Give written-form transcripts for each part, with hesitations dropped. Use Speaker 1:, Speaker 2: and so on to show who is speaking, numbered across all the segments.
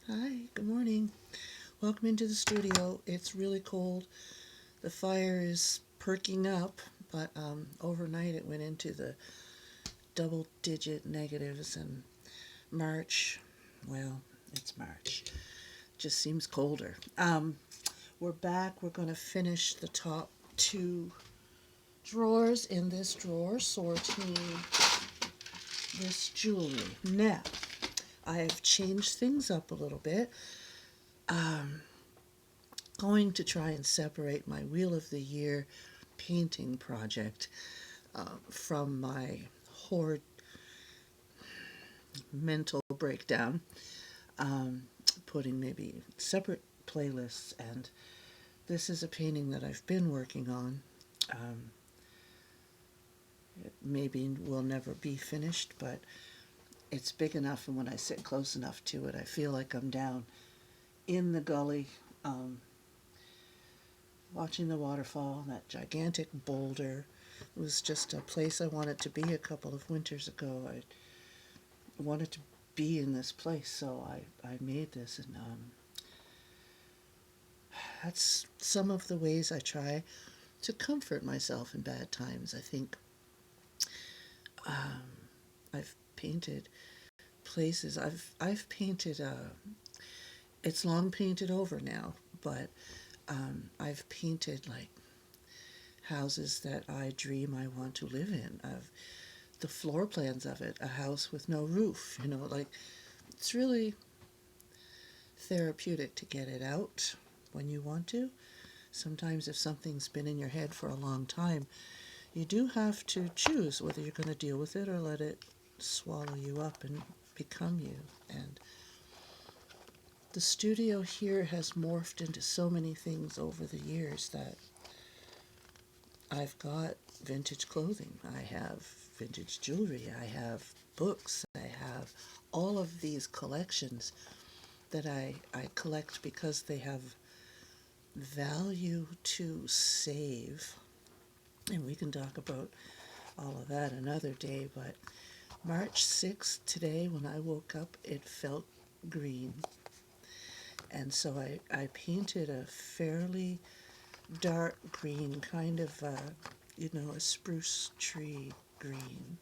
Speaker 1: Hi, good morning. Welcome into the studio. It's really cold. The fire is perking up, but overnight it went into the double digit negatives, and March, well, it's March. Just seems colder. We're back. We're going to finish the top two drawers in this drawer, sorting this jewelry. Now, I have changed things up a little bit. Going to try and separate my Wheel of the Year painting project from my hoard mental breakdown, um, putting maybe separate playlists. And this is a painting that I've been working on. Um, it maybe will never be finished, but it's big enough, and when I sit close enough to it, I feel like I'm down in the gully, um, watching the waterfall, that gigantic boulder. It was just a place I wanted to be a couple of winters ago. I wanted to be in this place, so I made this, and that's some of the ways I try to comfort myself in bad times. I think I've painted places. I've painted. It's long painted over now, but I've painted like houses that I dream I want to live in. I've the floor plans of it, a house with no roof. Like it's really therapeutic to get it out when you want to. Sometimes, if something's been in your head for a long time, you do have to choose whether you're going to deal with it or let it swallow you up and become you. And the studio here has morphed into so many things over the years that I've got vintage clothing, I have vintage jewelry, I have books, I have all of these collections that I collect because they have value to save. And we can talk about all of that another day, but March 6th, today, when I woke up, it felt green. And so I painted a fairly dark green, kind of, a spruce tree green.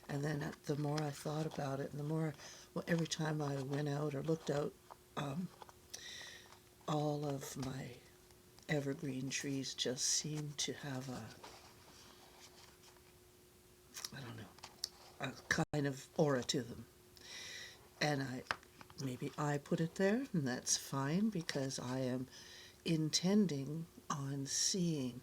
Speaker 1: And then the more I thought about it, and the more, well, every time I went out or looked out, um, all of my evergreen trees just seemed to have I don't know, a kind of aura to them. And maybe I put it there, and that's fine because I am intending on seeing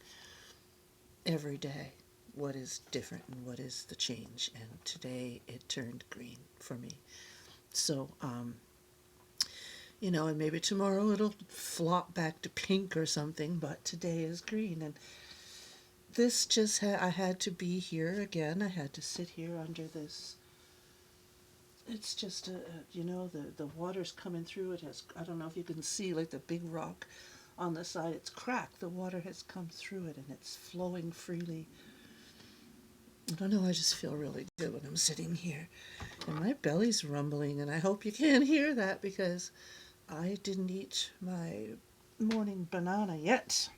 Speaker 1: every day what is different and what is the change. And today it turned green for me. So, and maybe tomorrow it'll flop back to pink or something, but today is green. And this just I had to be here again. I had to sit here under this. It's just the water's coming through. It has, I don't know if you can see, like the big rock on the side. It's cracked. The water has come through it and it's flowing freely. I don't know. I just feel really good when I'm sitting here, and my belly's rumbling. And I hope you can't hear that because I didn't eat my morning banana yet.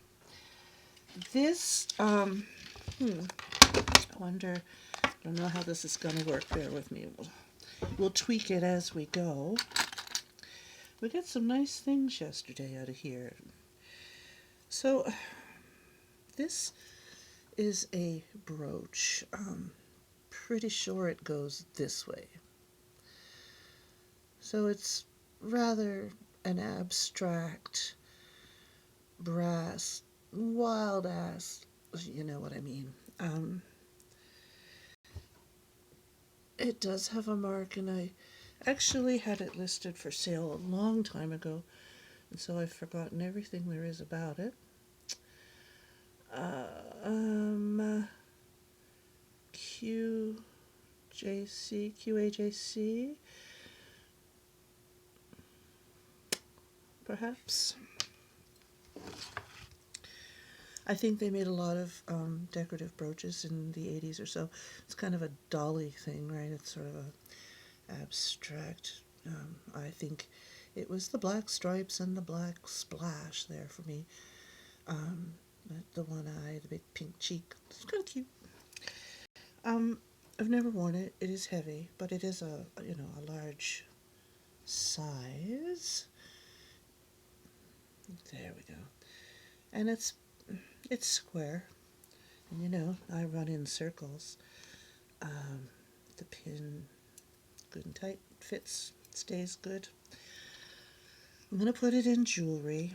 Speaker 1: This I wonder. I don't know how this is going to work. Bear with me. We'll tweak it as we go. We got some nice things yesterday out of here. So, this is a brooch. Pretty sure it goes this way. So, it's rather an abstract, brass, wild ass, you know what I mean. It does have a mark, and I actually had it listed for sale a long time ago, and so I've forgotten everything there is about it. QAJC, perhaps. I think they made a lot of decorative brooches in the 80s or so. It's kind of a dolly thing, right? It's sort of a abstract. I think It was the black stripes and the black splash there for me. Um, the one eye, the big pink cheek. It's kind of cute. Um, I've never worn it. It is heavy, but it is a large size. There we go. And it's square. And I run in circles. Um, the pin good and tight, fits, stays good. I'm gonna put it in jewelry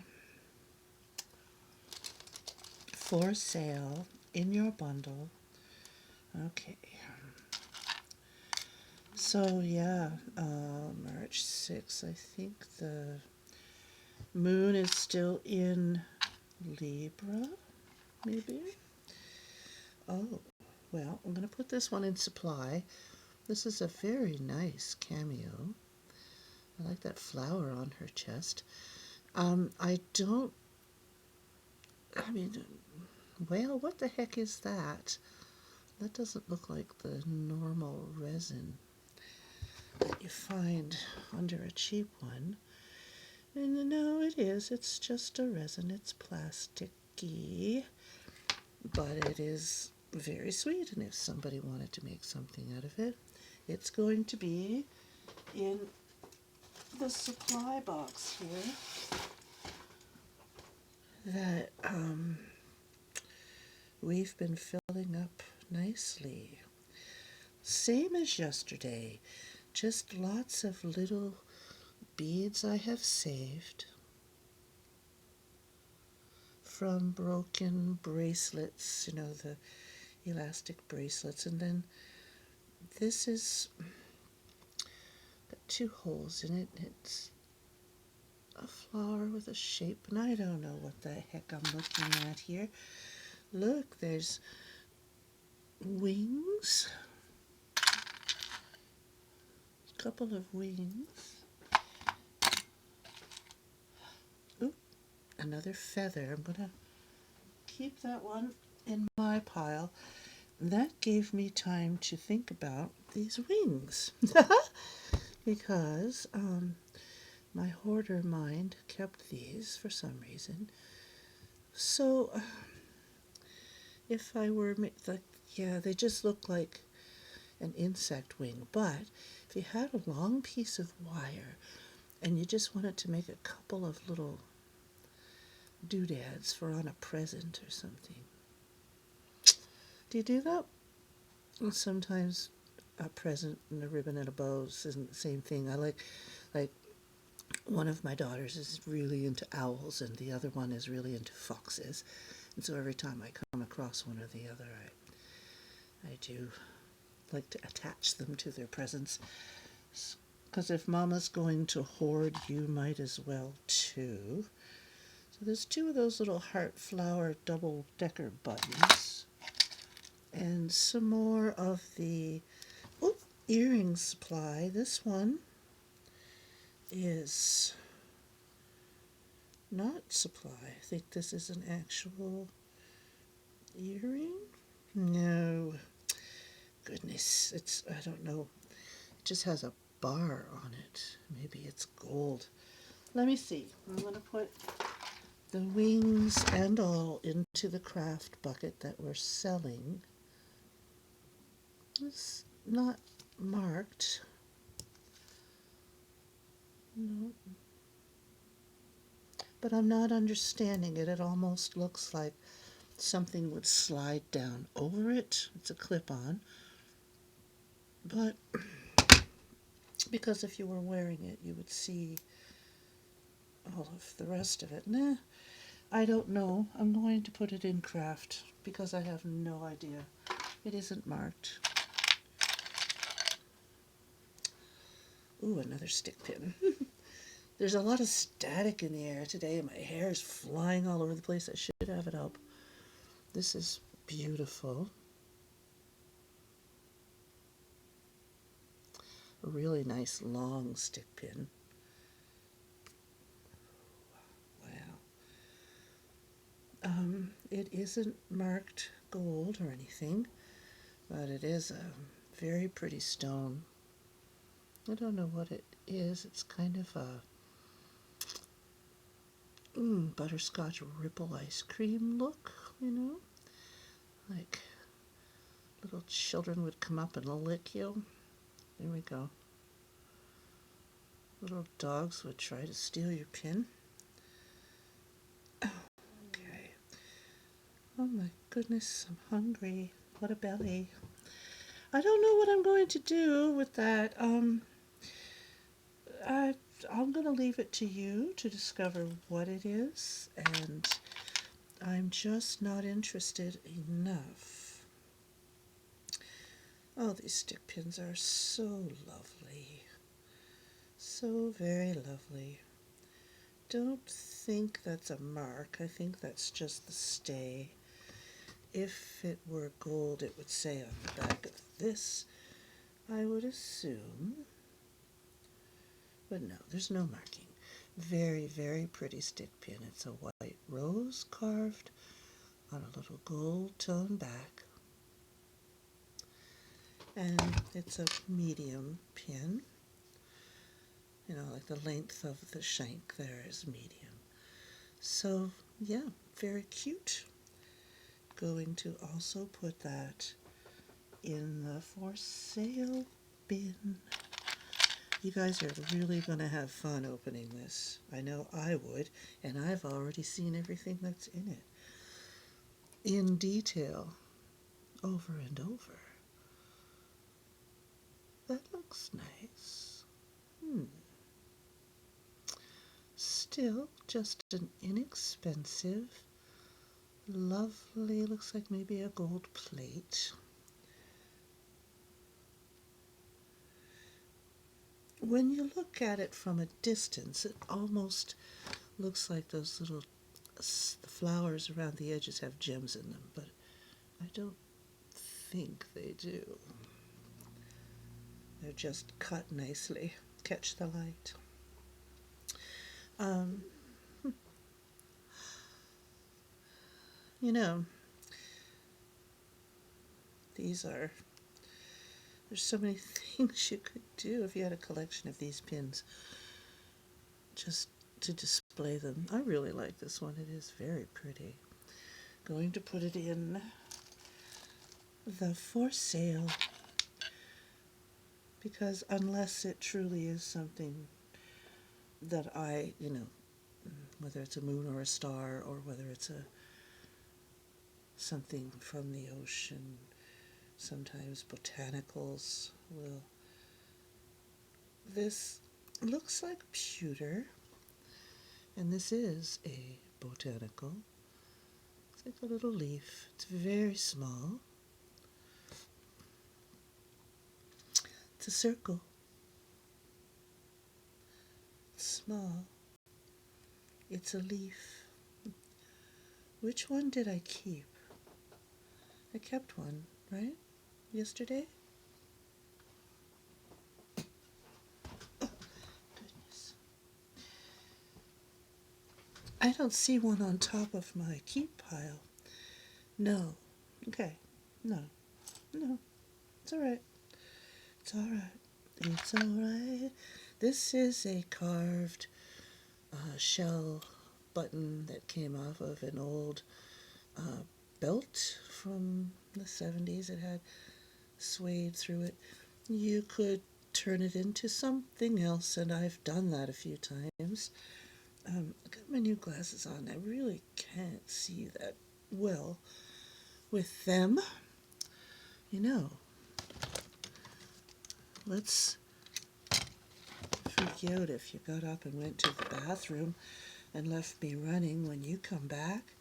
Speaker 1: for sale in your bundle. Okay. So yeah, March 6th. I think the moon is still in Libra, maybe. Oh, well, I'm gonna put this one in supply. This is a very nice cameo. I like that flower on her chest. I don't. I mean, well, what the heck is that? That doesn't look like the normal resin that you find under a cheap one. And no, it is. It's just a resin. It's plasticky, but it is very sweet. And if somebody wanted to make something out of it, it's going to be in the supply box here that we've been filling up nicely. Same as yesterday, just lots of little beads I have saved from broken bracelets, the elastic bracelets. And then this is got two holes in it. It's a flower with a shape, and I don't know what the heck I'm looking at here. Look, there's wings, a couple of wings. Oop, another feather. I'm gonna keep that one in my pile. That gave me time to think about these wings because my hoarder mind kept these for some reason. So if I were like, yeah, they just look like an insect wing, but if you had a long piece of wire and you just wanted to make a couple of little doodads for on a present or something, do you do that? Well, sometimes a present and a ribbon and a bow isn't the same thing. I like one of my daughters is really into owls and the other one is really into foxes. And so every time I come across one or the other, I do like to attach them to their presents. Because if Mama's going to hoard, you might as well too. So there's two of those little heart flower double-decker buttons. And some more of the earring supply. This one is not supply. I think this is an actual earring. No. Goodness, I don't know. It just has a bar on it. Maybe it's gold. Let me see. I'm going to put the wings and all into the craft bucket that we're selling. It's not marked. No. But I'm not understanding it. It almost looks like something would slide down over it. It's a clip-on. But because if you were wearing it, you would see all of the rest of it. Nah, I don't know. I'm going to put it in craft because I have no idea. It isn't marked. Ooh, another stick pin. There's a lot of static in the air today, and my hair is flying all over the place. I should have it up. This is beautiful. A really nice long stick pin. Wow. It isn't marked gold or anything, but it is a very pretty stone. I don't know what it is. It's kind of a butterscotch ripple ice cream look, like little children would come up and lick you. There we go. Little dogs would try to steal your pin. Okay. Oh my goodness, I'm hungry. What a belly. I don't know what I'm going to do with that. I, I'm going to leave it to you to discover what it is, and I'm just not interested enough. Oh, these stick pins are so lovely. So very lovely. Don't think that's a mark. I think that's just the stay. If it were gold, it would say on the back of this, I would assume. But no, there's no marking. Very, very pretty stick pin. It's a white rose carved on a little gold tone back. And it's a medium pin. Like the length of the shank there is medium. So, yeah, very cute. Going to also put that in the for sale bin. You guys are really going to have fun opening this. I know I would, and I've already seen everything that's in it in detail over and over. That looks nice. Still just an inexpensive, lovely, looks like maybe a gold plate. When you look at it from a distance, it almost looks like those little the flowers around the edges have gems in them, but I don't think they do. They're just cut nicely. Catch the light. You know, there's so many things you could do if you had a collection of these pins just to display them. I really like this one. It is very pretty. Going to put it in the for sale because unless it truly is something that whether it's a moon or a star or whether it's something from the ocean, sometimes botanicals will. This looks like pewter, and this is a botanical. It's like a little leaf. It's very small. It's a circle. It's small. It's a leaf. Which one did I keep? I kept one, right? Yesterday? Oh, goodness. I don't see one on top of my keep pile. No. Okay. No. It's all right. It's all right. It's all right. This is a carved shell button that came off of an old belt from the 70s. It had suede through it. You could turn it into something else, and I've done that a few times. I got my new glasses on. I really can't see that well with them. Let's freak out if you got up and went to the bathroom and left me running. When you come back,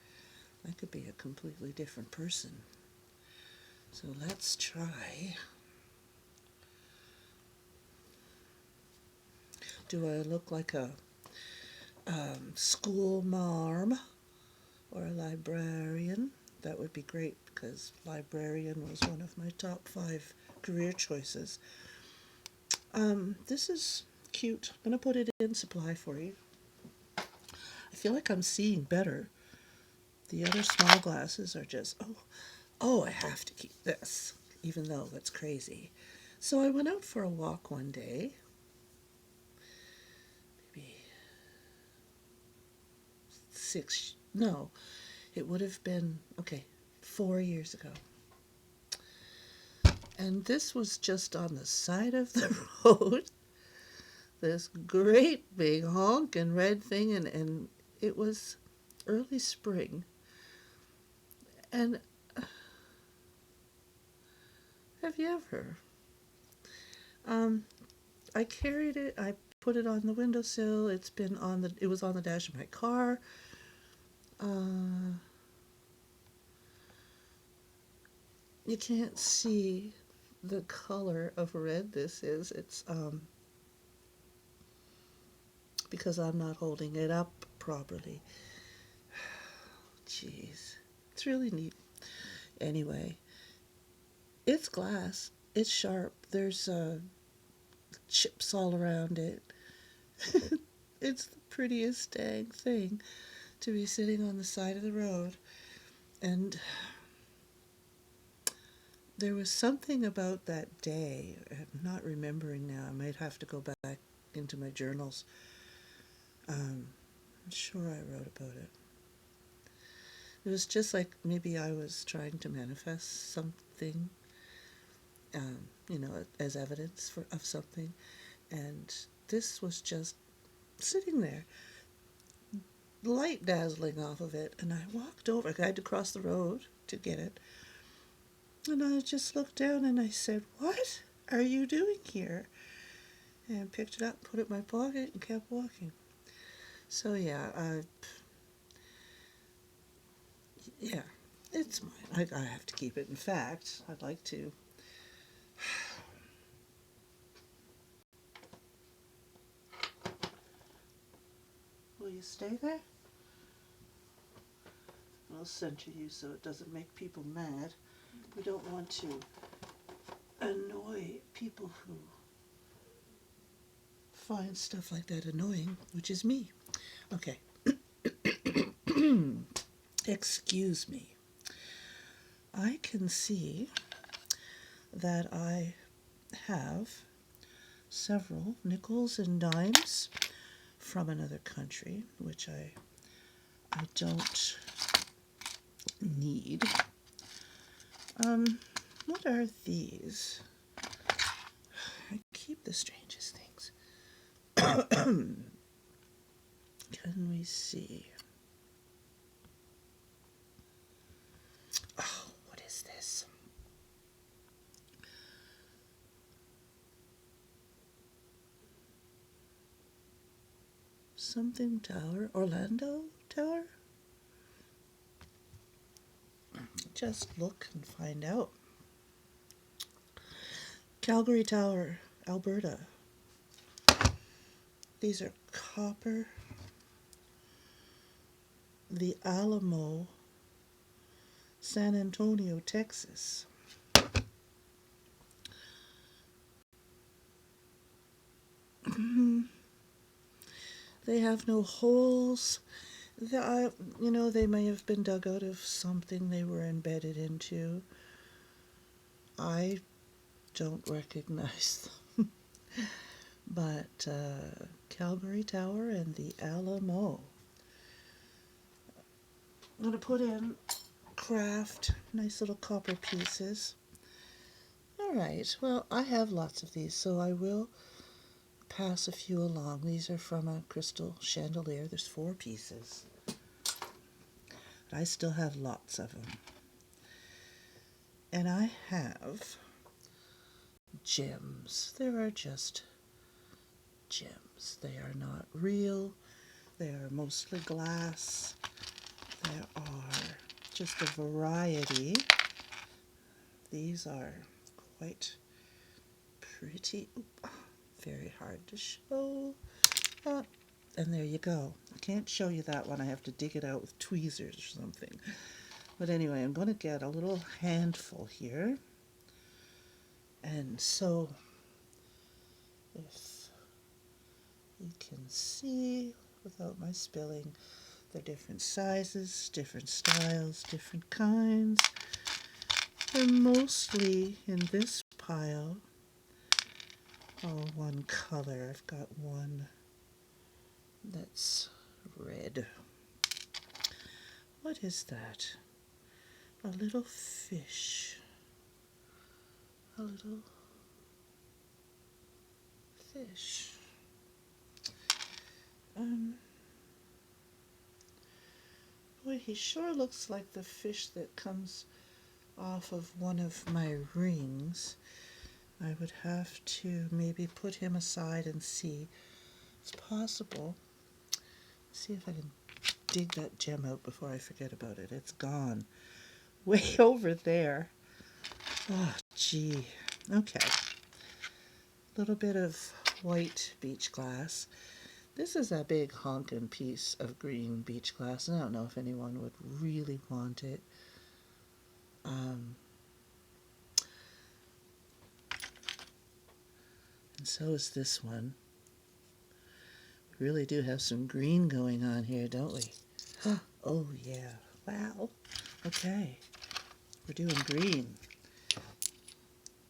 Speaker 1: I could be a completely different person. So let's try. Do I look like a school marm or a librarian? That would be great because librarian was one of my top 5 career choices. This is cute. I'm going to put it in supply for you. I feel like I'm seeing better. The other small glasses are just, I have to keep this, even though that's crazy. So I went out for a walk one day. Maybe no, it would have been, okay, 4 years ago. And this was just on the side of the road, this great big honking red thing, and it was early spring. And have you ever? Um, I carried it. I put it on the windowsill. It was on the dash of my car. Uh, you can't see the color of red this is. It's because I'm not holding it up properly. Jeez, it's really neat. Anyway, it's glass. It's sharp. There's chips all around it. It's the prettiest dang thing to be sitting on the side of the road. And there was something about that day. I'm not remembering now. I might have to go back into my journals. I'm sure I wrote about it. It was just like maybe I was trying to manifest something, as evidence of something. And this was just sitting there, light dazzling off of it. And I walked over. I had to cross the road to get it. And I just looked down and I said, "What are you doing here?" And picked it up, put it in my pocket, and kept walking. So yeah, it's mine. I have to keep it. In fact, I'd like to. Will you stay there? I'll center you so it doesn't make people mad. We don't want to annoy people who find stuff like that annoying, which is me. Okay. Excuse me. I can see that I have several nickels and dimes from another country, which I don't need. What are these? I keep the strangest things. Can we see? Oh, what is this? Something Tower? Orlando Tower? Just look and find out. Calgary Tower, Alberta. These are copper. The Alamo, San Antonio, Texas. They have no holes. They may have been dug out of something they were embedded into. I don't recognize them. But Calgary Tower and the Alamo. I'm going to put in craft, nice little copper pieces. All right, well, I have lots of these, so I will pass a few along. These are from a crystal chandelier. There's 4 pieces. I still have lots of them. And I have gems. There are just gems. They are not real. They are mostly glass. There are just a variety. These are quite pretty. Oop, very hard to show. And there you go. I can't show you that one. I have to dig it out with tweezers or something. But anyway, I'm going to get a little handful here. And so, if you can see without my spilling, they're different sizes, different styles, different kinds. They're mostly in this pile all one color. I've got one that's red. What is that? A little fish. A little fish. Boy, he sure looks like the fish that comes off of one of my rings. I would have to maybe put him aside and see. It's possible. See if I can dig that gem out before I forget about it. It's gone. Way over there. Oh, gee. Okay. A little bit of white beach glass. This is a big honkin' piece of green beach glass. I don't know if anyone would really want it. And so is this one. We really do have some green going on here, don't we? Oh, yeah. Wow. Okay. We're doing green.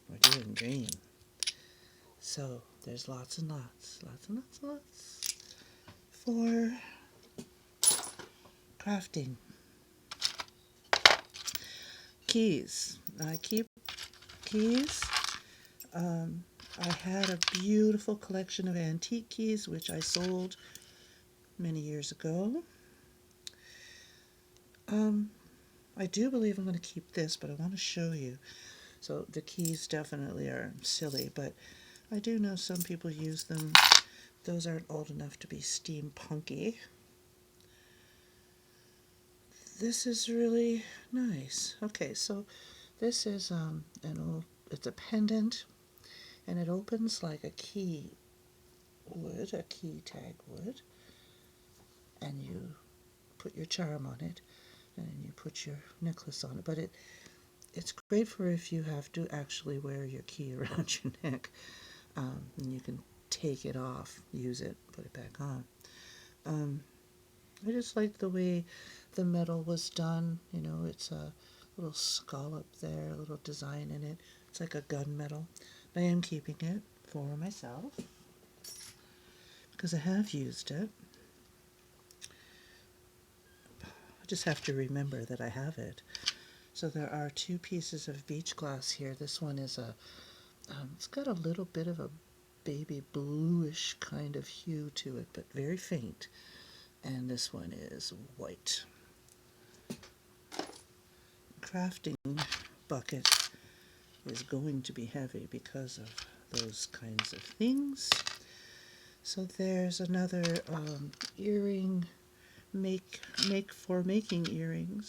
Speaker 1: We're doing green. So there's lots and lots for crafting. Keys. I keep keys. I had a beautiful collection of antique keys, which I sold many years ago. I do believe I'm going to keep this, but I want to show you. So the keys definitely are silly, but I do know some people use them. Those aren't old enough to be steampunky. This is really nice. Okay, so this is it's a pendant, and it opens like a key would, a key tag would, and you put your charm on it, and you put your necklace on it. But it's great for if you have to actually wear your key around your neck, and you can take it off, use it, put it back on. I just like the way the metal was done. You know, it's a little scallop there, a little design in it. It's like a gunmetal. I am keeping it for myself because I have used it. I just have to remember that I have it. So there are two pieces of beach glass here. This one is it's got a little bit of a baby bluish kind of hue to it, but very faint. And this one is white. Crafting bucket is going to be heavy because of those kinds of things. So there's another earring make for making earrings.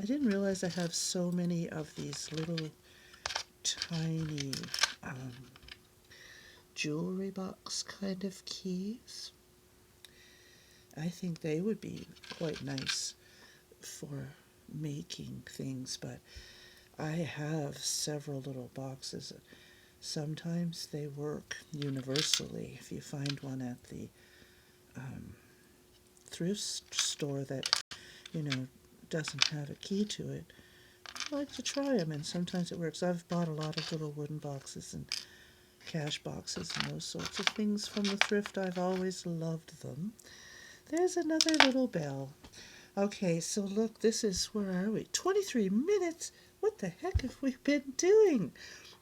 Speaker 1: I didn't realize I have so many of these little tiny jewelry box kind of keys. I think they would be quite nice for making things, but I have several little boxes. Sometimes they work universally. If you find one at the thrift store that, you know, doesn't have a key to it, I like to try them, and sometimes it works. I've bought a lot of little wooden boxes and cash boxes and those sorts of things from the thrift. I've always loved them. There's another little bell. Okay, so look, this is, where are we? 23 minutes? What the heck have we been doing?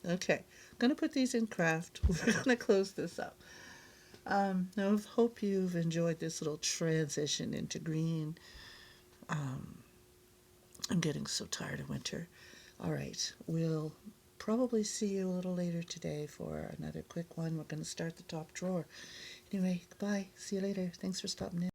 Speaker 1: Okay, I'm going to put these in craft. We're going to close this up. Now, I hope you've enjoyed this little transition into green. I'm getting so tired of winter. All right, we'll probably see you a little later today for another quick one. We're going to start the top drawer. Anyway, goodbye. See you later. Thanks for stopping in.